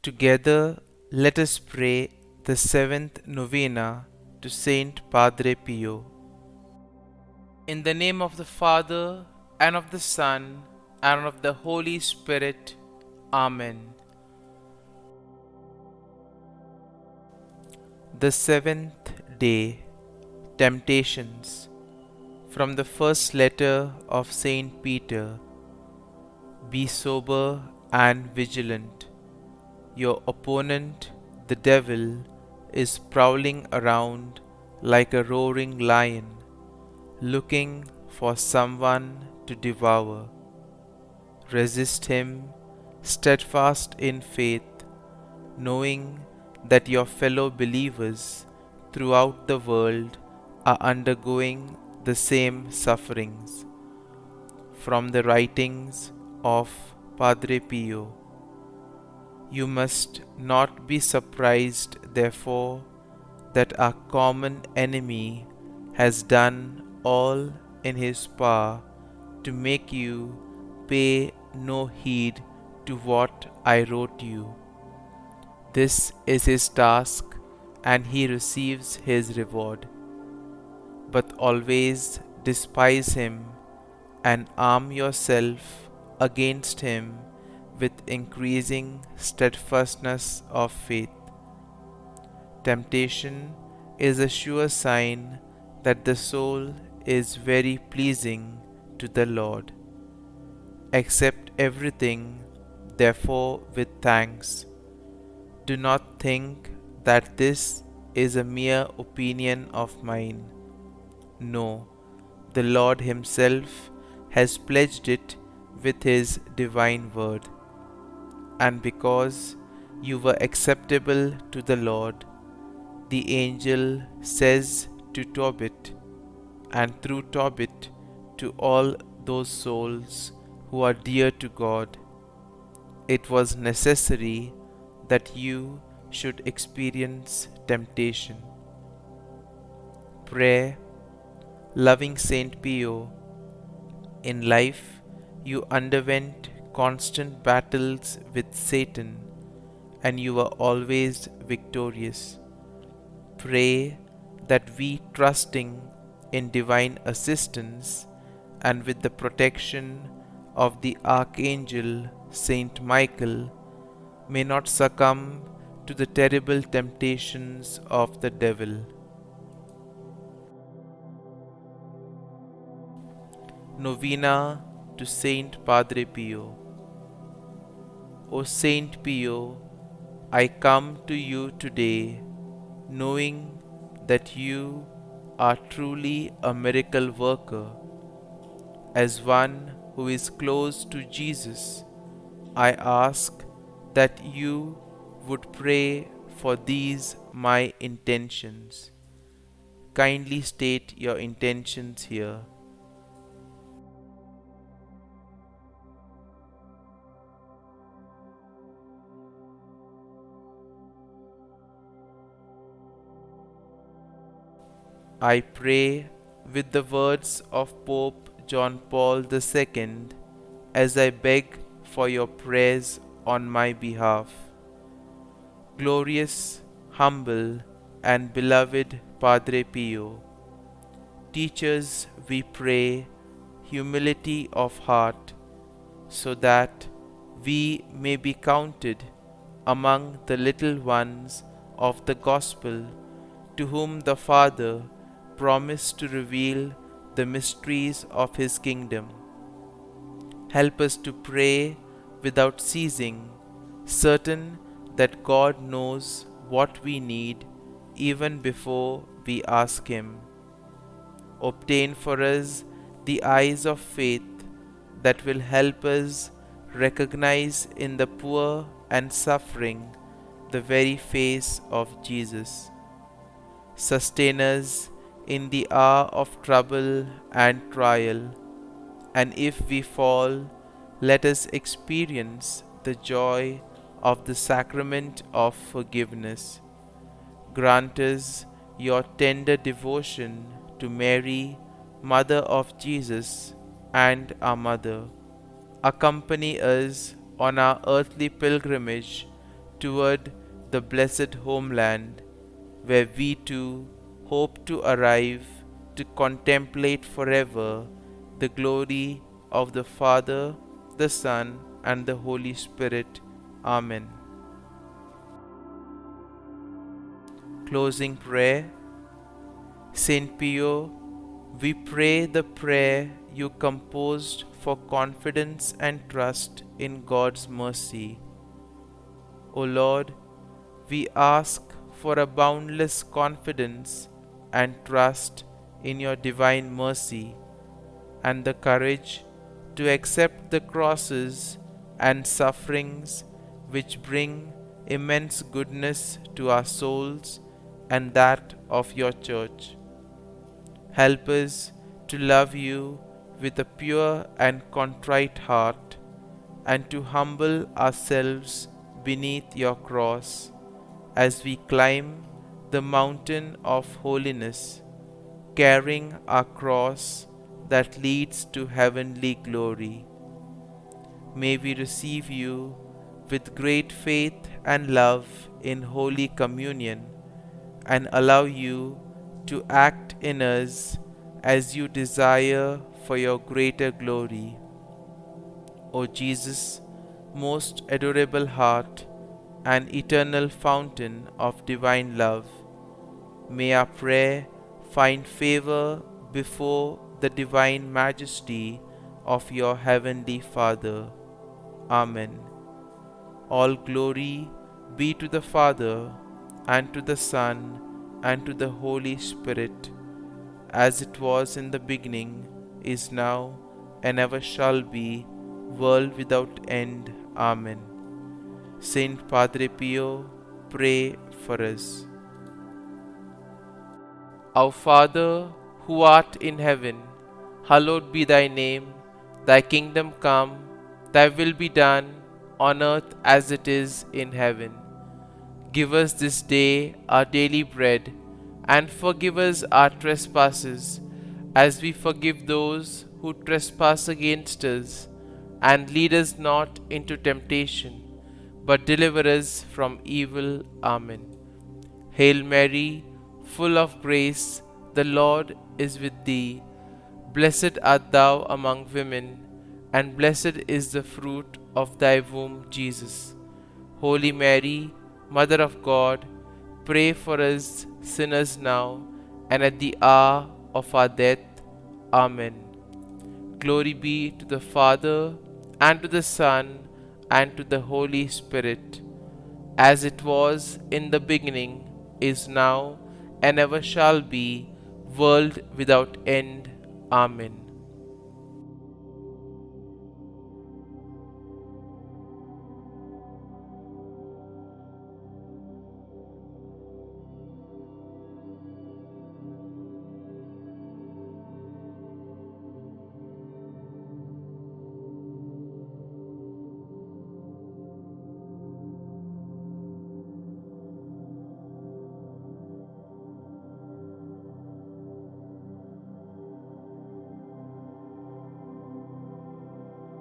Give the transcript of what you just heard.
Together, let us pray the seventh novena to St Padre Pio. In the name of the Father, and of the Son, and of the Holy Spirit. Amen. The seventh day. Temptations. From the first letter of St Peter. Be sober and vigilant. Your opponent, the devil, is prowling around like a roaring lion, looking for someone to devour. Resist him, steadfast in faith, knowing that your fellow believers throughout the world are undergoing the same sufferings. From the writings of Padre Pio. You must not be surprised, therefore, that our common enemy has done all in his power to make you pay no heed to what I wrote you. This is his task, and he receives his reward. But always despise him and arm yourself against him with increasing steadfastness of faith. Temptation is a sure sign that the soul is very pleasing to the Lord. Accept everything, therefore, with thanks. Do not think that this is a mere opinion of mine. No, the Lord Himself has pledged it with His divine word. And because you were acceptable to the Lord, the angel says to Tobit, and through Tobit to all those souls who are dear to God, it was necessary that you should experience temptation. Prayer. Loving St. Pio, in life you underwent constant battles with Satan, and you were always victorious. Pray that we, trusting in divine assistance and with the protection of the Archangel Saint Michael, may not succumb to the terrible temptations of the devil. Novena to St Padre Pio. O Saint Pio, I come to you today, knowing that you are truly a miracle worker. As one who is close to Jesus, I ask that you would pray for these my intentions. Kindly state your intentions here. I pray with the words of Pope John Paul II as I beg for your prayers on my behalf. Glorious, humble, and beloved Padre Pio, teach us, we pray, humility of heart, so that we may be counted among the little ones of the Gospel, to whom the Father promised to reveal the mysteries of His kingdom. Help us to pray without ceasing, certain that God knows what we need even before we ask Him. Obtain for us the eyes of faith that will help us recognize in the poor and suffering the very face of Jesus. Sustain us in the hour of trouble and trial, and if we fall, let us experience the joy of the sacrament of forgiveness. Grant us your tender devotion to Mary, Mother of Jesus, and our Mother. Accompany us on our earthly pilgrimage toward the blessed homeland, where we too hope to arrive to contemplate forever the glory of the Father, the Son, and the Holy Spirit. Amen. Closing prayer. St. Pio, we pray the prayer you composed for confidence and trust in God's mercy. O Lord, we ask for a boundless confidence and trust in your divine mercy, and the courage to accept the crosses and sufferings which bring immense goodness to our souls and that of your Church. Help us to love you with a pure and contrite heart, and to humble ourselves beneath your cross as we climb the mountain of holiness, carrying our cross that leads to heavenly glory. May we receive you with great faith and love in Holy Communion, and allow you to act in us as you desire for your greater glory. O Jesus, most adorable heart and eternal fountain of divine love, may our prayer find favor before the divine majesty of your heavenly Father. Amen. All glory be to the Father, and to the Son, and to the Holy Spirit, as it was in the beginning, is now, and ever shall be, world without end. Amen. St. Padre Pio, pray for us. Our Father, who art in heaven, hallowed be thy name. Thy kingdom come, thy will be done, on earth as it is in heaven. Give us this day our daily bread, and forgive us our trespasses, as we forgive those who trespass against us. And lead us not into temptation, but deliver us from evil. Amen. Hail Mary, full of grace, the Lord is with thee. Blessed art thou among women, and blessed is the fruit of thy womb, Jesus. Holy Mary, Mother of God, pray for us sinners now and at the hour of our death. Amen. Glory be to the Father, and to the Son, and to the Holy Spirit, as it was in the beginning, is now, and ever shall be, world without end. Amen.